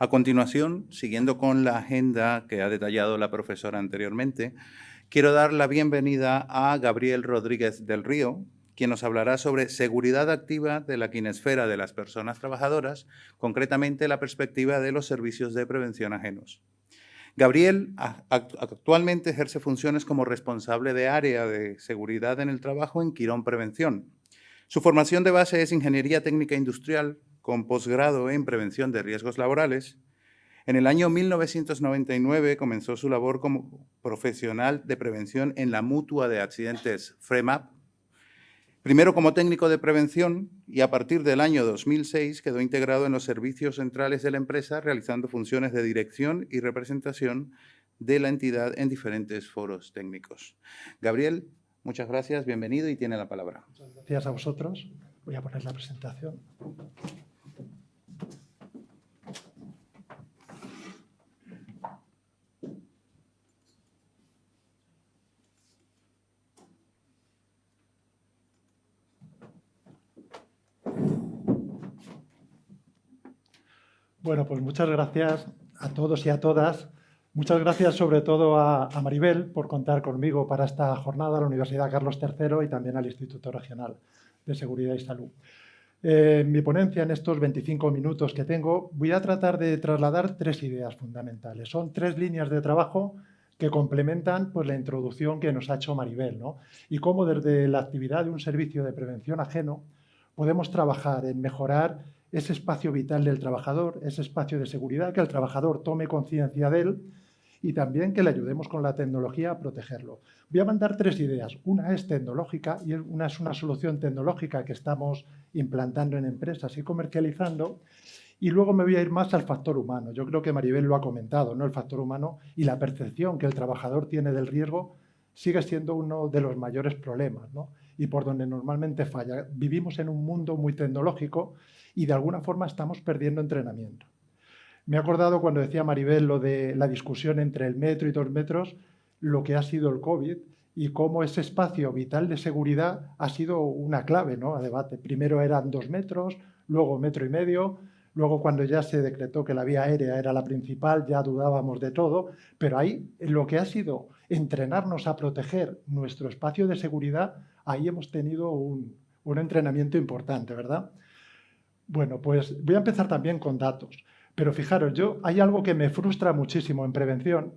A continuación, siguiendo con la agenda que ha detallado la profesora anteriormente, quiero dar la bienvenida a Gabriel Rodríguez del Río, quien nos hablará sobre seguridad activa de la quinesfera de las personas trabajadoras, concretamente la perspectiva de los servicios de prevención ajenos. Gabriel actualmente ejerce funciones como responsable de área de seguridad en el trabajo en Quirón Prevención. Su formación de base es Ingeniería Técnica Industrial con posgrado en Prevención de Riesgos Laborales. En el año 1999 comenzó su labor como profesional de prevención en la Mutua de Accidentes FREMAP, primero como técnico de prevención y a partir del año 2006 quedó integrado en los servicios centrales de la empresa realizando funciones de dirección y representación de la entidad en diferentes foros técnicos. Gabriel, muchas gracias, bienvenido y tiene la palabra. Muchas gracias a vosotros. Voy a poner la presentación. Bueno, pues muchas gracias a todos y a todas. Muchas gracias sobre todo a Maribel por contar conmigo para esta jornada, a la Universidad Carlos III y también al Instituto Regional de Seguridad y Salud. En mi ponencia, en estos 25 minutos que tengo, voy a tratar de trasladar tres ideas fundamentales. Son tres líneas de trabajo que complementan pues, la introducción que nos ha hecho Maribel, ¿no? Y cómo desde la actividad de un servicio de prevención ajeno podemos trabajar en mejorar ese espacio vital del trabajador, ese espacio de seguridad, que el trabajador tome conciencia de él y también que le ayudemos con la tecnología a protegerlo. Voy a mandar tres ideas. Una es tecnológica y una es una solución tecnológica que estamos implantando en empresas y comercializando. Y luego me voy a ir más al factor humano. Yo creo que Maribel lo ha comentado, ¿no? El factor humano y la percepción que el trabajador tiene del riesgo sigue siendo uno de los mayores problemas, ¿no? Y por donde normalmente falla. Vivimos en un mundo muy tecnológico y de alguna forma estamos perdiendo entrenamiento. Me he acordado cuando decía Maribel lo de la discusión entre el metro y 2 metros, lo que ha sido el COVID y cómo ese espacio vital de seguridad ha sido una clave, ¿no? A debate. Primero eran 2 metros, luego 1,5 metros, luego cuando ya se decretó que la vía aérea era la principal ya dudábamos de todo, pero ahí lo que ha sido entrenarnos a proteger nuestro espacio de seguridad, ahí hemos tenido un entrenamiento importante, ¿verdad? Bueno, pues voy a empezar también con datos. Pero fijaros, hay algo que me frustra muchísimo en prevención,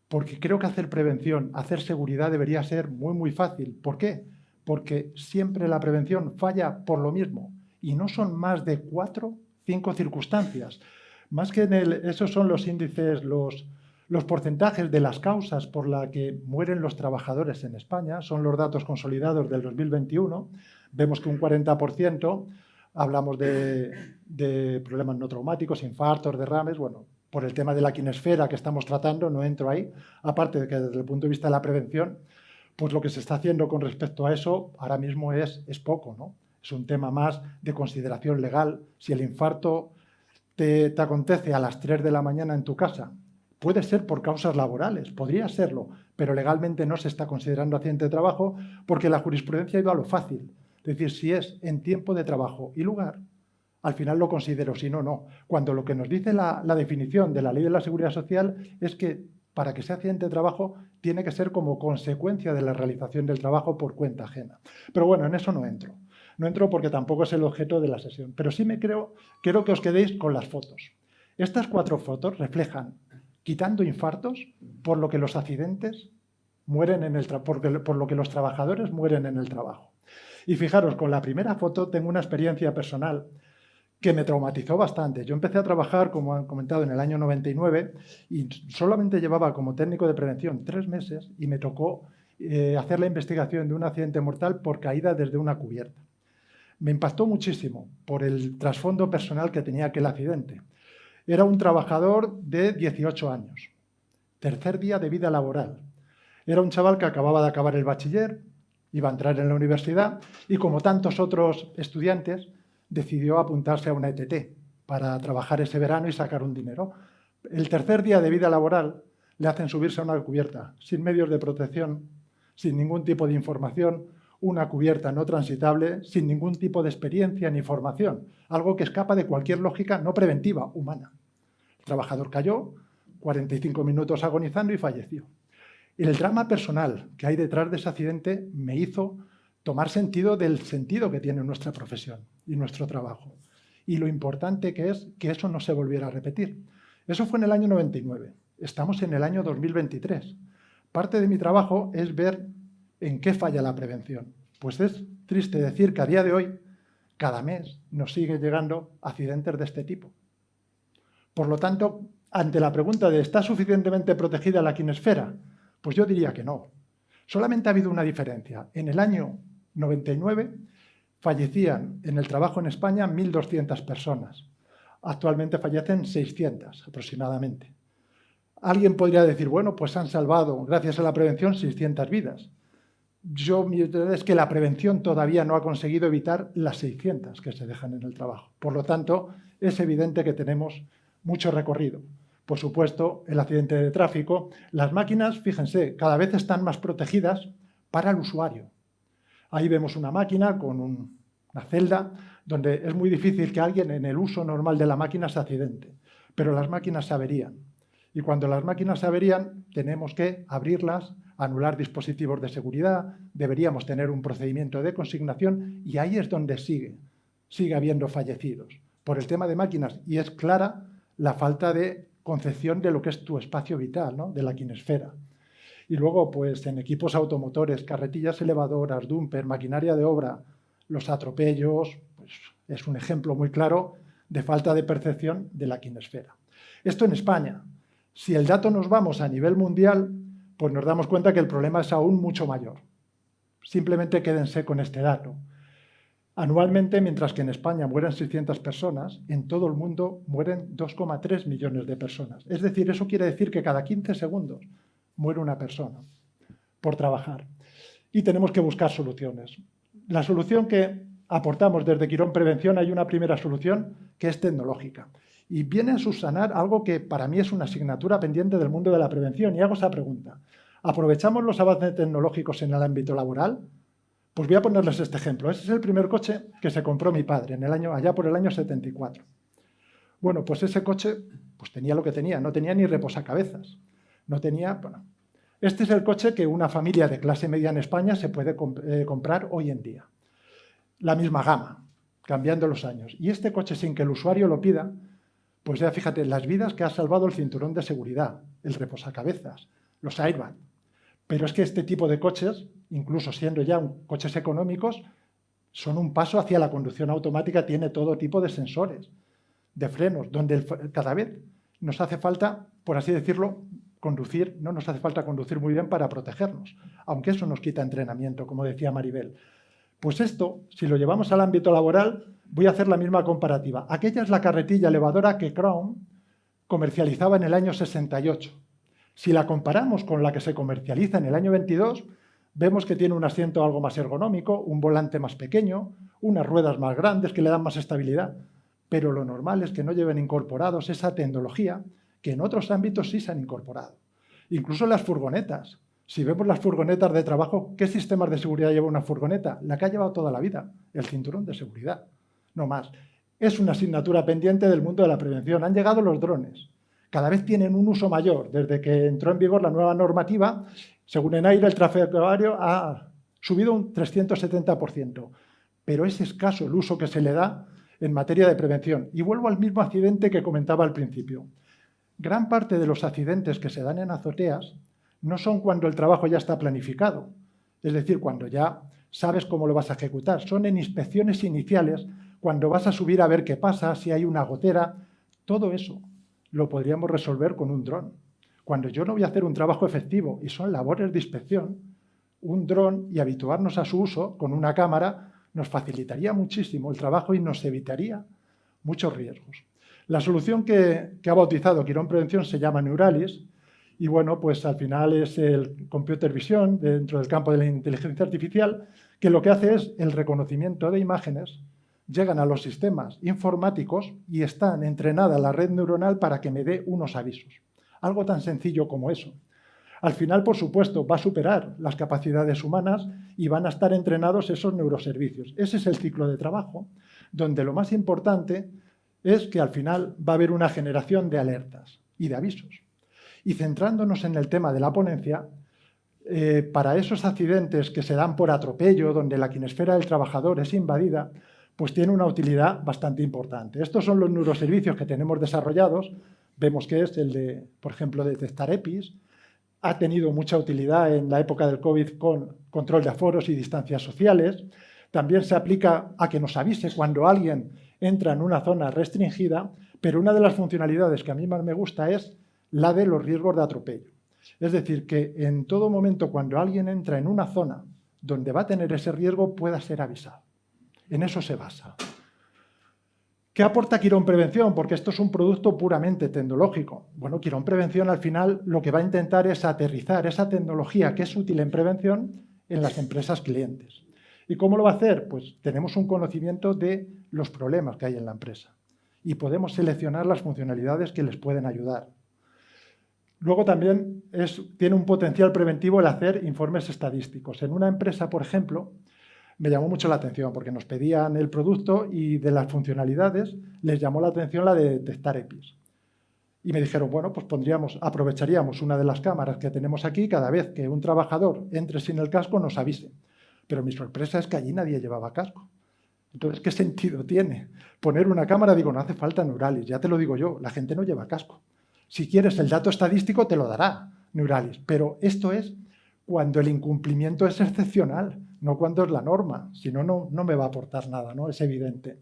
porque creo que hacer prevención, hacer seguridad debería ser muy, muy fácil. ¿Por qué? Porque siempre la prevención falla por lo mismo. Y no son más de 4, 5 circunstancias. Más que esos son los índices, los porcentajes de las causas por las que mueren los trabajadores en España. Son los datos consolidados del 2021. Vemos que un 40%... Hablamos de problemas no traumáticos, infartos, derrames, bueno, por el tema de la quinesfera que estamos tratando, no entro ahí, aparte de que desde el punto de vista de la prevención, pues lo que se está haciendo con respecto a eso ahora mismo es poco, ¿no? Es un tema más de consideración legal. Si el infarto te acontece a las 3 de la mañana en tu casa, puede ser por causas laborales, podría serlo, pero legalmente no se está considerando accidente de trabajo porque la jurisprudencia ha ido a lo fácil. Es decir, si es en tiempo de trabajo y lugar, al final lo considero, si no, no. Cuando lo que nos dice la definición de la Ley de la Seguridad Social es que para que sea accidente de trabajo tiene que ser como consecuencia de la realización del trabajo por cuenta ajena. Pero bueno, en eso no entro. No entro porque tampoco es el objeto de la sesión. Pero sí quiero que os quedéis con las fotos. Estas 4 fotos reflejan, quitando infartos, por lo que los accidentes mueren por lo que los trabajadores mueren en el trabajo. Y fijaros, con la primera foto tengo una experiencia personal que me traumatizó bastante. Yo empecé a trabajar, como han comentado, en el año 99 y solamente llevaba como técnico de prevención 3 meses y me tocó hacer la investigación de un accidente mortal por caída desde una cubierta. Me impactó muchísimo por el trasfondo personal que tenía aquel accidente. Era un trabajador de 18 años, tercer día de vida laboral. Era un chaval que acababa de acabar el bachiller, iba a entrar en la universidad y, como tantos otros estudiantes, decidió apuntarse a una ETT para trabajar ese verano y sacar un dinero. El tercer día de vida laboral le hacen subirse a una cubierta sin medios de protección, sin ningún tipo de información, una cubierta no transitable, sin ningún tipo de experiencia ni formación, algo que escapa de cualquier lógica no preventiva, humana. trabajador cayó, 45 minutos agonizando y falleció. Y el drama personal que hay detrás de ese accidente me hizo tomar sentido del sentido que tiene nuestra profesión y nuestro trabajo. Y lo importante que es que eso no se volviera a repetir. Eso fue en el año 99. Estamos en el año 2023. Parte de mi trabajo es ver en qué falla la prevención. Pues es triste decir que a día de hoy, cada mes, nos siguen llegando accidentes de este tipo. Por lo tanto, ante la pregunta de ¿está suficientemente protegida la quinesfera? Pues yo diría que no. Solamente ha habido una diferencia. En el año 99 fallecían en el trabajo en España 1.200 personas. Actualmente fallecen 600 aproximadamente. Alguien podría decir, bueno, pues han salvado, gracias a la prevención, 600 vidas. Mi idea es que la prevención todavía no ha conseguido evitar las 600 que se dejan en el trabajo. Por lo tanto, es evidente que tenemos mucho recorrido. Por supuesto, el accidente de tráfico. Las máquinas, fíjense, cada vez están más protegidas para el usuario. Ahí vemos una máquina con una celda donde es muy difícil que alguien en el uso normal de la máquina se accidente. Pero las máquinas se averían. Y cuando las máquinas se averían, tenemos que abrirlas, anular dispositivos de seguridad, deberíamos tener un procedimiento de consignación y ahí es donde sigue habiendo fallecidos por el tema de máquinas. Y es clara la falta de concepción de lo que es tu espacio vital, ¿no? De la quinesfera. Y luego, pues en equipos automotores, carretillas elevadoras, dumper, maquinaria de obra, los atropellos, pues es un ejemplo muy claro de falta de percepción de la quinesfera. Esto en España. Si el dato nos vamos a nivel mundial, pues nos damos cuenta que el problema es aún mucho mayor. Simplemente quédense con este dato. Anualmente, mientras que en España mueren 600 personas, en todo el mundo mueren 2,3 millones de personas. Es decir, eso quiere decir que cada 15 segundos muere una persona por trabajar. Y tenemos que buscar soluciones. La solución que aportamos desde Quirón Prevención, hay una primera solución que es tecnológica. Y viene a subsanar algo que para mí es una asignatura pendiente del mundo de la prevención. Y hago esa pregunta. ¿Aprovechamos los avances tecnológicos en el ámbito laboral? Pues voy a ponerles este ejemplo. Ese es el primer coche que se compró mi padre allá por el año 74. Bueno, pues ese coche pues tenía lo que tenía, no tenía ni reposacabezas. No tenía, bueno, este es el coche que una familia de clase media en España se puede comprar hoy en día. La misma gama, cambiando los años. Y este coche, sin que el usuario lo pida, pues ya fíjate, las vidas que ha salvado el cinturón de seguridad, el reposacabezas, los airbags. Pero es que este tipo de coches, incluso siendo ya coches económicos, son un paso hacia la conducción automática, tiene todo tipo de sensores, de frenos, donde cada vez nos hace falta, por así decirlo, conducir, no nos hace falta conducir muy bien para protegernos, aunque eso nos quita entrenamiento, como decía Maribel. Pues esto, si lo llevamos al ámbito laboral, voy a hacer la misma comparativa. Aquella es la carretilla elevadora que Crown comercializaba en el año 68. Si la comparamos con la que se comercializa en el año 22, vemos que tiene un asiento algo más ergonómico, un volante más pequeño, unas ruedas más grandes que le dan más estabilidad. Pero lo normal es que no lleven incorporados esa tecnología que en otros ámbitos sí se han incorporado. Incluso las furgonetas. Si vemos las furgonetas de trabajo, ¿qué sistemas de seguridad lleva una furgoneta? La que ha llevado toda la vida, el cinturón de seguridad, no más. Es una asignatura pendiente del mundo de la prevención. Han llegado los drones. Cada vez tienen un uso mayor. Desde que entró en vigor la nueva normativa, según ENAIRE, el tráfico aéreo ha subido un 370%. Pero es escaso el uso que se le da en materia de prevención. Y vuelvo al mismo accidente que comentaba al principio. Gran parte de los accidentes que se dan en azoteas no son cuando el trabajo ya está planificado, es decir, cuando ya sabes cómo lo vas a ejecutar. Son en inspecciones iniciales, cuando vas a subir a ver qué pasa, si hay una gotera. Todo eso lo podríamos resolver con un dron. Cuando yo no voy a hacer un trabajo efectivo y son labores de inspección, un dron y habituarnos a su uso con una cámara nos facilitaría muchísimo el trabajo y nos evitaría muchos riesgos. La solución que ha bautizado Quirón Prevención se llama Neuralis y bueno, pues al final es el Computer Vision dentro del campo de la inteligencia artificial, que lo que hace es el reconocimiento de imágenes, llegan a los sistemas informáticos y están entrenada la red neuronal para que me dé unos avisos. Algo tan sencillo como eso. Al final, por supuesto, va a superar las capacidades humanas y van a estar entrenados esos neuroservicios. Ese es el ciclo de trabajo, donde lo más importante es que al final va a haber una generación de alertas y de avisos. Y centrándonos en el tema de la ponencia, para esos accidentes que se dan por atropello, donde la quinesfera del trabajador es invadida, pues tiene una utilidad bastante importante. Estos son los neuroservicios que tenemos desarrollados. Vemos que es el de, por ejemplo, detectar EPIs. Ha tenido mucha utilidad en la época del COVID con control de aforos y distancias sociales. También se aplica a que nos avise cuando alguien entra en una zona restringida, pero una de las funcionalidades que a mí más me gusta es la de los riesgos de atropello. Es decir, que en todo momento cuando alguien entra en una zona donde va a tener ese riesgo pueda ser avisado. En eso se basa. ¿Qué aporta Quirón Prevención? Porque esto es un producto puramente tecnológico. Bueno, Quirón Prevención al final lo que va a intentar es aterrizar esa tecnología que es útil en prevención en las empresas clientes. ¿Y cómo lo va a hacer? Pues tenemos un conocimiento de los problemas que hay en la empresa y podemos seleccionar las funcionalidades que les pueden ayudar. Luego también tiene un potencial preventivo el hacer informes estadísticos. En una empresa, por ejemplo, me llamó mucho la atención porque nos pedían el producto y de las funcionalidades les llamó la atención la de detectar EPIs. Y me dijeron, bueno, pues aprovecharíamos una de las cámaras que tenemos aquí, cada vez que un trabajador entre sin el casco nos avise. Pero mi sorpresa es que allí nadie llevaba casco. Entonces, ¿qué sentido tiene poner una cámara? Digo, no hace falta Neuralis, ya te lo digo yo, la gente no lleva casco. Si quieres el dato estadístico te lo dará Neuralis, pero esto es cuando el incumplimiento es excepcional, no cuando es la norma, si no, no me va a aportar nada, ¿no? Es evidente.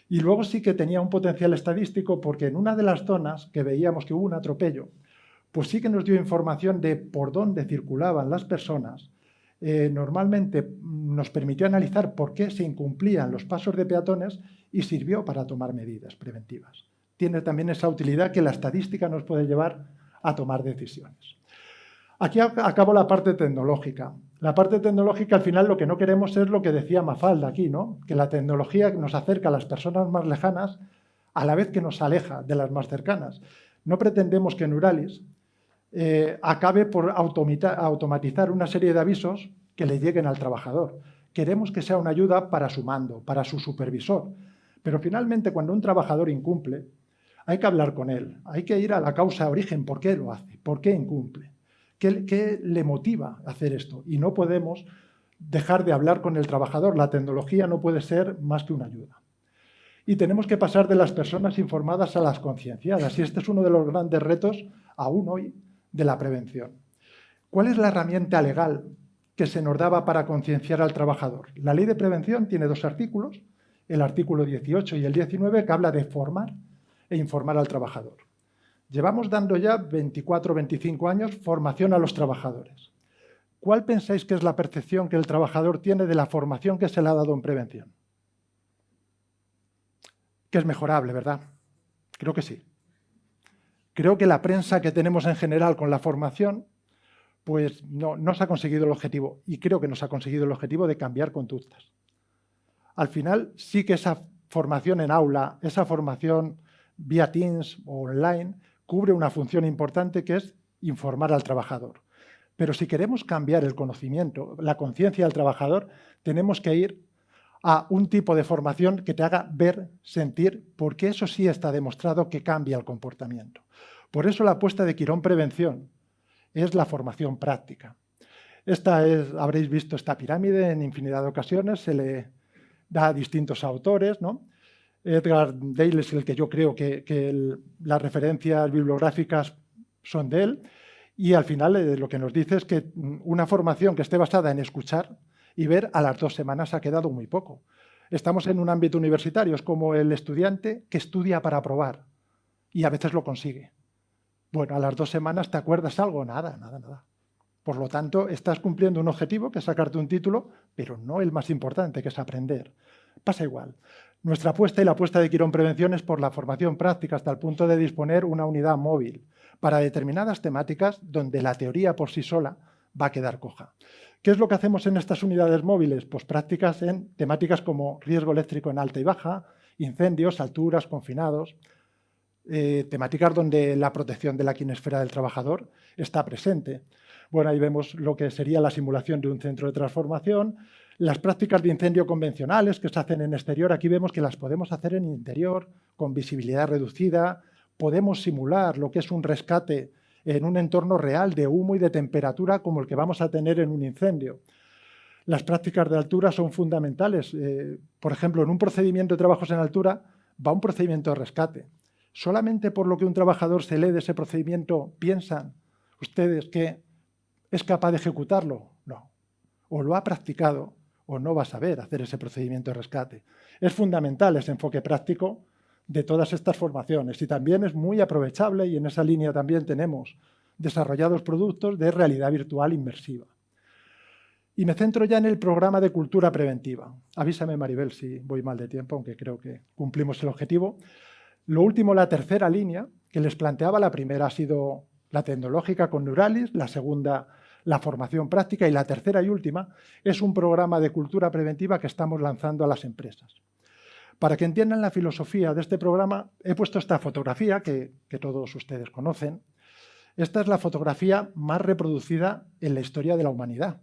Y luego sí que tenía un potencial estadístico porque en una de las zonas que veíamos que hubo un atropello, pues sí que nos dio información de por dónde circulaban las personas. Normalmente nos permitió analizar por qué se incumplían los pasos de peatones y sirvió para tomar medidas preventivas. Tiene también esa utilidad que la estadística nos puede llevar a tomar decisiones. Aquí acabo la parte tecnológica. La parte tecnológica, al final, lo que no queremos es lo que decía Mafalda aquí, ¿no? Que la tecnología nos acerca a las personas más lejanas a la vez que nos aleja de las más cercanas. No pretendemos que Neuralis acabe por automatizar una serie de avisos que le lleguen al trabajador. Queremos que sea una ayuda para su mando, para su supervisor. Pero finalmente, cuando un trabajador incumple, hay que hablar con él, hay que ir a la causa origen, ¿por qué lo hace? ¿Por qué incumple? ¿Qué le motiva a hacer esto? Y no podemos dejar de hablar con el trabajador. La tecnología no puede ser más que una ayuda. Y tenemos que pasar de las personas informadas a las concienciadas. Y este es uno de los grandes retos, aún hoy, de la prevención. ¿Cuál es la herramienta legal que se nos daba para concienciar al trabajador? La Ley de Prevención tiene 2 artículos, el artículo 18 y el 19, que habla de formar e informar al trabajador. Llevamos dando ya 24 o 25 años formación a los trabajadores. ¿Cuál pensáis que es la percepción que el trabajador tiene de la formación que se le ha dado en prevención? Que es mejorable, ¿verdad? Creo que sí. Creo que la prensa que tenemos en general con la formación, pues no se ha conseguido el objetivo. Y creo que no se ha conseguido el objetivo de cambiar conductas. Al final, sí que esa formación en aula, esa formación vía Teams o online, cubre una función importante que es informar al trabajador. Pero si queremos cambiar el conocimiento, la conciencia del trabajador, tenemos que ir a un tipo de formación que te haga ver, sentir, porque eso sí está demostrado que cambia el comportamiento. Por eso la apuesta de Quirón Prevención es la formación práctica. Habréis visto esta pirámide en infinidad de ocasiones, se le da a distintos autores, ¿no? Edgar Dale es el que yo creo que las referencias bibliográficas son de él, y al final lo que nos dice es que una formación que esté basada en escuchar y ver a las 2 semanas ha quedado muy poco. Estamos en un ámbito universitario, es como el estudiante que estudia para aprobar y a veces lo consigue. Bueno, a las 2 semanas, ¿te acuerdas algo? Nada, nada, nada. Por lo tanto, estás cumpliendo un objetivo, que es sacarte un título, pero no el más importante, que es aprender. Pasa igual. Nuestra apuesta y la apuesta de Quirón Prevención es por la formación práctica hasta el punto de disponer una unidad móvil para determinadas temáticas donde la teoría por sí sola va a quedar coja. ¿Qué es lo que hacemos en estas unidades móviles? Pues prácticas en temáticas como riesgo eléctrico en alta y baja, incendios, alturas, confinados, temáticas donde la protección de la quinesfera del trabajador está presente. Bueno, ahí vemos lo que sería la simulación de un centro de transformación. Las prácticas de incendio convencionales que se hacen en exterior, aquí vemos que las podemos hacer en interior, con visibilidad reducida. Podemos simular lo que es un rescate en un entorno real de humo y de temperatura como el que vamos a tener en un incendio. Las prácticas de altura son fundamentales. Por ejemplo, en un procedimiento de trabajos en altura va un procedimiento de rescate. Solamente por lo que un trabajador se lee de ese procedimiento, ¿piensan ustedes que es capaz de ejecutarlo? No. O lo ha practicado o no va a saber hacer ese procedimiento de rescate. Es fundamental ese enfoque práctico de todas estas formaciones y también es muy aprovechable y en esa línea también tenemos desarrollados productos de realidad virtual inmersiva. Y me centro ya en el programa de cultura preventiva. Avísame, Maribel, si voy mal de tiempo, aunque creo que cumplimos el objetivo. Lo último, la tercera línea que les planteaba, la primera ha sido la tecnológica con Neuralis, la segunda la formación práctica y la tercera y última es un programa de cultura preventiva que estamos lanzando a las empresas. Para que entiendan la filosofía de este programa, he puesto esta fotografía que todos ustedes conocen. Esta es la fotografía más reproducida en la historia de la humanidad.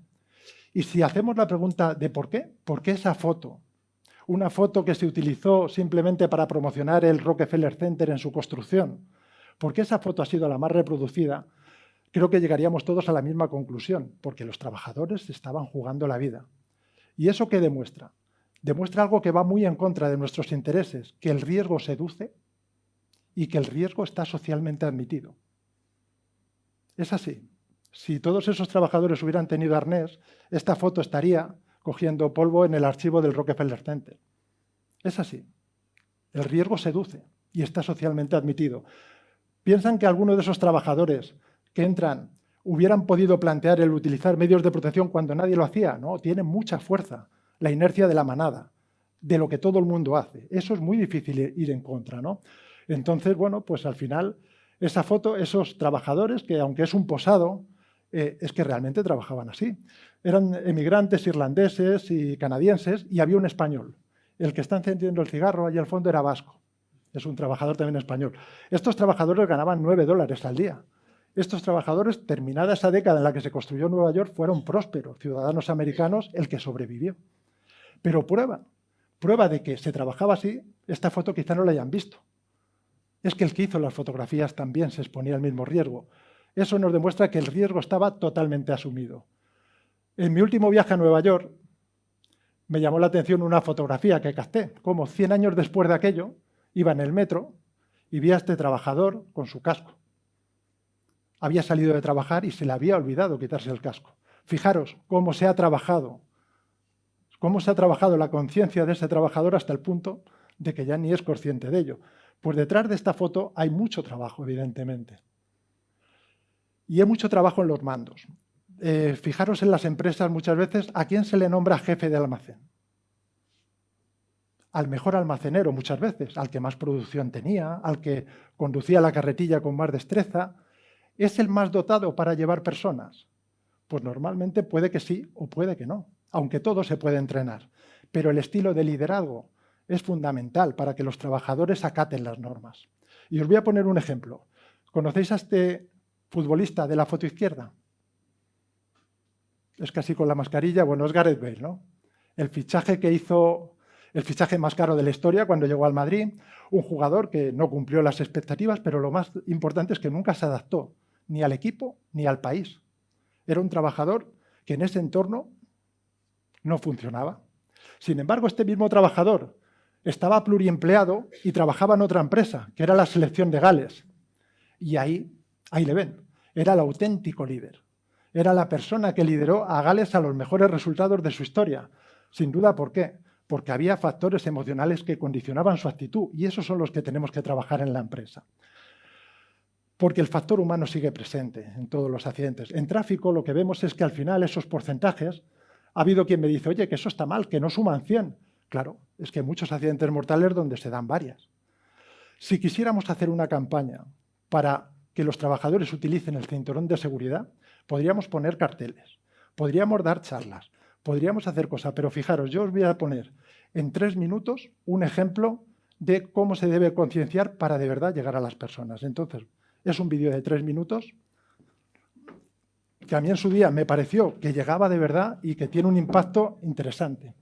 Y si hacemos la pregunta de ¿por qué esa foto? Una foto que se utilizó simplemente para promocionar el Rockefeller Center en su construcción. ¿Por qué esa foto ha sido la más reproducida? Creo que llegaríamos todos a la misma conclusión, porque los trabajadores estaban jugando la vida. ¿Y eso qué demuestra? Demuestra algo que va muy en contra de nuestros intereses, que el riesgo seduce y que el riesgo está socialmente admitido. Es así. Si todos esos trabajadores hubieran tenido arnés, esta foto estaría cogiendo polvo en el archivo del Rockefeller Center. Es así. El riesgo seduce y está socialmente admitido. ¿Piensan que alguno de esos trabajadores que entran hubieran podido plantear el utilizar medios de protección cuando nadie lo hacía? No, tiene mucha fuerza la inercia de la manada, de lo que todo el mundo hace. Eso es muy difícil ir en contra, ¿no? Entonces, bueno, pues al final esa foto, esos trabajadores que aunque es un posado, es que realmente trabajaban así. Eran emigrantes irlandeses y canadienses y había un español. El que está encendiendo el cigarro allí al fondo era vasco. Es un trabajador también español. Estos trabajadores ganaban $9 al día. Estos trabajadores, terminada esa década en la que se construyó Nueva York, fueron prósperos, ciudadanos americanos, el que sobrevivió. Pero prueba de que se trabajaba así, esta foto quizá no la hayan visto. Es que el que hizo las fotografías también se exponía al mismo riesgo. Eso nos demuestra que el riesgo estaba totalmente asumido. En mi último viaje a Nueva York, me llamó la atención una fotografía que capté, como 100 años después de aquello, iba en el metro y vi a este trabajador con su casco. Había salido de trabajar y se le había olvidado quitarse el casco. Fijaros cómo se ha trabajado la conciencia de ese trabajador hasta el punto de que ya ni es consciente de ello. Pues detrás de esta foto hay mucho trabajo, evidentemente. Y hay mucho trabajo en los mandos. Fijaros en las empresas muchas veces, ¿a quién se le nombra jefe de almacén? Al mejor almacenero muchas veces, al que más producción tenía, al que conducía la carretilla con más destreza. ¿Es el más dotado para llevar personas? Pues normalmente puede que sí o puede que no, aunque todo se puede entrenar. Pero el estilo de liderazgo es fundamental para que los trabajadores acaten las normas. Y os voy a poner un ejemplo. ¿Conocéis a este futbolista de la foto izquierda? Es casi con la mascarilla, bueno, es Gareth Bale, ¿no? El fichaje que hizo, el fichaje más caro de la historia cuando llegó al Madrid, un jugador que no cumplió las expectativas, pero lo más importante es que nunca se adaptó ni al equipo ni al país. Era un trabajador que en ese entorno no funcionaba. Sin embargo, este mismo trabajador estaba pluriempleado y trabajaba en otra empresa, que era la selección de Gales. Y ahí le ven, era el auténtico líder. Era la persona que lideró a Gales a los mejores resultados de su historia. Sin duda, ¿por qué? Porque había factores emocionales que condicionaban su actitud y esos son los que tenemos que trabajar en la empresa. Porque el factor humano sigue presente en todos los accidentes. En tráfico lo que vemos es que al final esos porcentajes, ha habido quien me dice, oye, que eso está mal, que no suman 100. Claro, es que hay muchos accidentes mortales donde se dan varias. Si quisiéramos hacer una campaña para que los trabajadores utilicen el cinturón de seguridad, podríamos poner carteles, podríamos dar charlas, podríamos hacer cosas, pero fijaros, yo os voy a poner en 3 minutos un ejemplo de cómo se debe concienciar para de verdad llegar a las personas. Entonces, es un vídeo de 3 minutos. que a mí en su día me pareció que llegaba de verdad y que tiene un impacto interesante.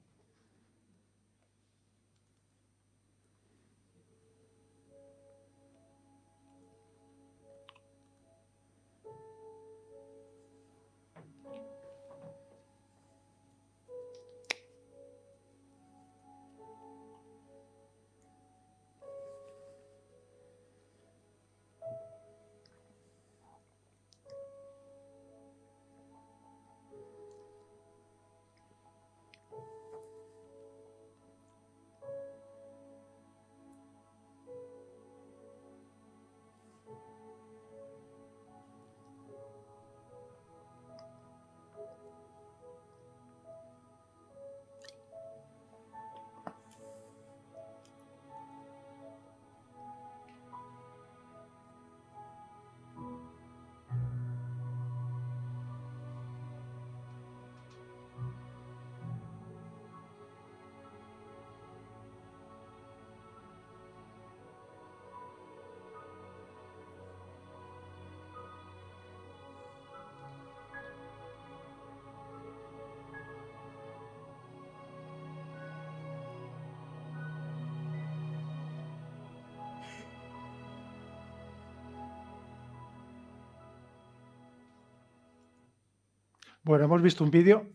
Bueno, hemos visto un vídeo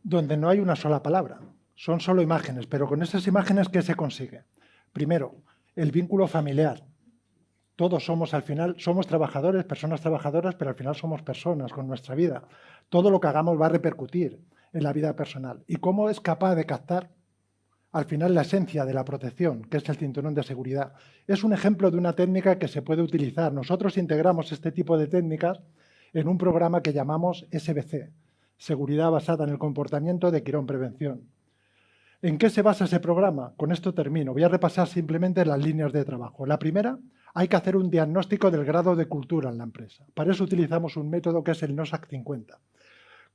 donde no hay una sola palabra, son solo imágenes, pero con esas imágenes, ¿qué se consigue? Primero, el vínculo familiar. Todos somos, al final, somos trabajadores, personas trabajadoras, pero al final somos personas con nuestra vida. Todo lo que hagamos va a repercutir en la vida personal. ¿Y cómo es capaz de captar, al final, la esencia de la protección, que es el cinturón de seguridad? Es un ejemplo de una técnica que se puede utilizar. Nosotros integramos este tipo de técnicas en un programa que llamamos SBC, Seguridad Basada en el Comportamiento de Quirón Prevención. ¿En qué se basa ese programa? Con esto termino. Voy a repasar simplemente las líneas de trabajo. La primera, hay que hacer un diagnóstico del grado de cultura en la empresa. Para eso utilizamos un método que es el NOSAC 50,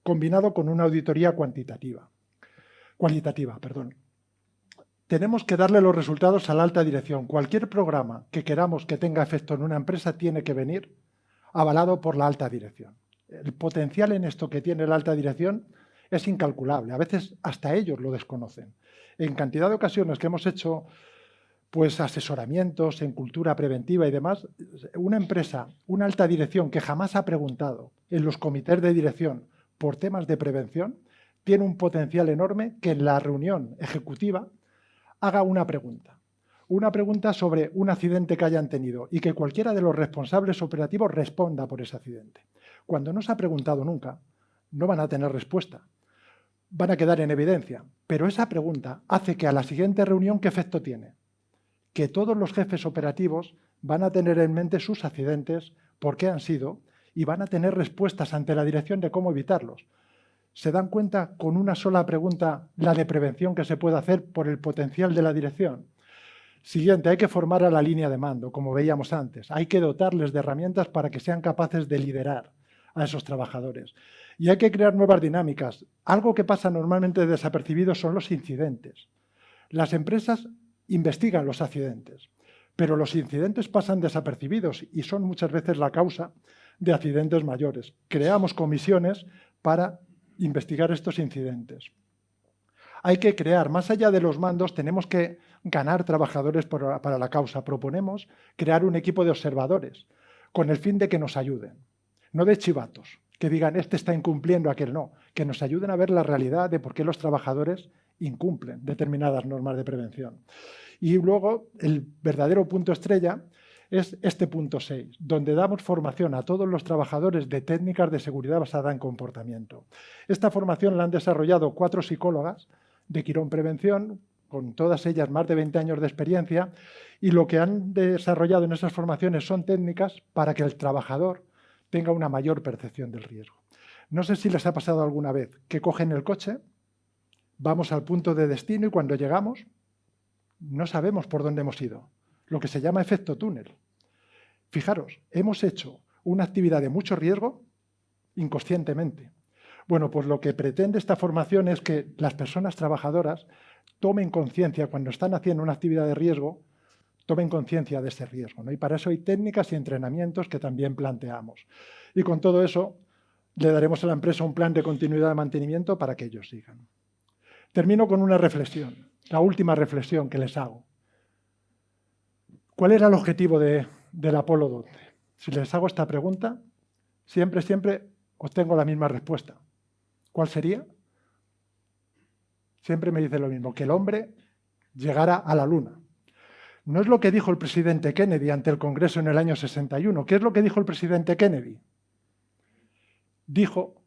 combinado con una auditoría cualitativa. Tenemos que darle los resultados a la alta dirección. Cualquier programa que queramos que tenga efecto en una empresa tiene que venir avalado por la alta dirección. El potencial en esto que tiene la alta dirección es incalculable. A veces hasta ellos lo desconocen. En cantidad de ocasiones que hemos hecho pues, asesoramientos en cultura preventiva y demás, una empresa, una alta dirección que jamás ha preguntado en los comités de dirección por temas de prevención, tiene un potencial enorme que en la reunión ejecutiva haga una pregunta sobre un accidente que hayan tenido y que cualquiera de los responsables operativos responda por ese accidente. Cuando no se ha preguntado nunca, no van a tener respuesta. Van a quedar en evidencia. Pero esa pregunta hace que a la siguiente reunión, ¿qué efecto tiene? Que todos los jefes operativos van a tener en mente sus accidentes, por qué han sido, y van a tener respuestas ante la dirección de cómo evitarlos. ¿Se dan cuenta con una sola pregunta la de prevención que se puede hacer por el potencial de la dirección? Siguiente, hay que formar a la línea de mando, como veíamos antes. Hay que dotarles de herramientas para que sean capaces de liderar a esos trabajadores. Y hay que crear nuevas dinámicas. Algo que pasa normalmente desapercibido son los incidentes. Las empresas investigan los accidentes, pero los incidentes pasan desapercibidos y son muchas veces la causa de accidentes mayores. Creamos comisiones para investigar estos incidentes. Hay que crear, más allá de los mandos, tenemos que ganar trabajadores para la causa. Proponemos crear un equipo de observadores con el fin de que nos ayuden, no de chivatos, que digan este está incumpliendo, aquel no, que nos ayuden a ver la realidad de por qué los trabajadores incumplen determinadas normas de prevención. Y luego el verdadero punto estrella es este punto 6, donde damos formación a todos los trabajadores de técnicas de seguridad basada en comportamiento. Esta formación la han desarrollado 4 psicólogas de Quirón Prevención, con todas ellas más de 20 años de experiencia, y lo que han desarrollado en esas formaciones son técnicas para que el trabajador tenga una mayor percepción del riesgo. No sé si les ha pasado alguna vez que cogen el coche, vamos al punto de destino y cuando llegamos no sabemos por dónde hemos ido, lo que se llama efecto túnel. Fijaros, hemos hecho una actividad de mucho riesgo inconscientemente. Bueno, pues lo que pretende esta formación es que las personas trabajadoras tomen conciencia cuando están haciendo una actividad de riesgo, tomen conciencia de ese riesgo, ¿no? Y para eso hay técnicas y entrenamientos que también planteamos. Y con todo eso, le daremos a la empresa un plan de continuidad de mantenimiento para que ellos sigan. Termino con una reflexión, la última reflexión que les hago. ¿Cuál era el objetivo del Apolo 12? Si les hago esta pregunta, siempre obtengo la misma respuesta. ¿Cuál sería? Siempre me dice lo mismo, que el hombre llegara a la Luna. No es lo que dijo el presidente Kennedy ante el Congreso en el año 61. ¿Qué es lo que dijo el presidente Kennedy? Dijo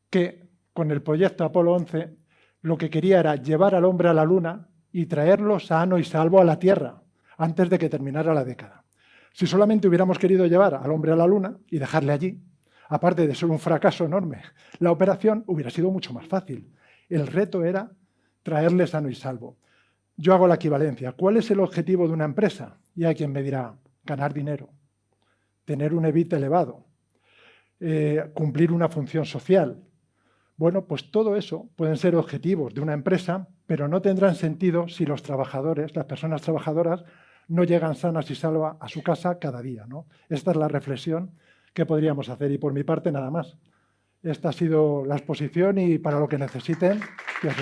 que con el proyecto Apolo 11 lo que quería era llevar al hombre a la Luna y traerlo sano y salvo a la Tierra antes de que terminara la década. Si solamente hubiéramos querido llevar al hombre a la Luna y dejarle allí, aparte de ser un fracaso enorme, la operación hubiera sido mucho más fácil. El reto era traerle sano y salvo. Yo hago la equivalencia. ¿Cuál es el objetivo de una empresa? Y hay quien me dirá, ganar dinero, tener un EBIT elevado, cumplir una función social. Bueno, pues todo eso pueden ser objetivos de una empresa, pero no tendrán sentido si los trabajadores, las personas trabajadoras, no llegan sanas y salvas a su casa cada día, ¿no? Esta es la reflexión que podríamos hacer y por mi parte nada más. Esta ha sido la exposición y para lo que necesiten, ya se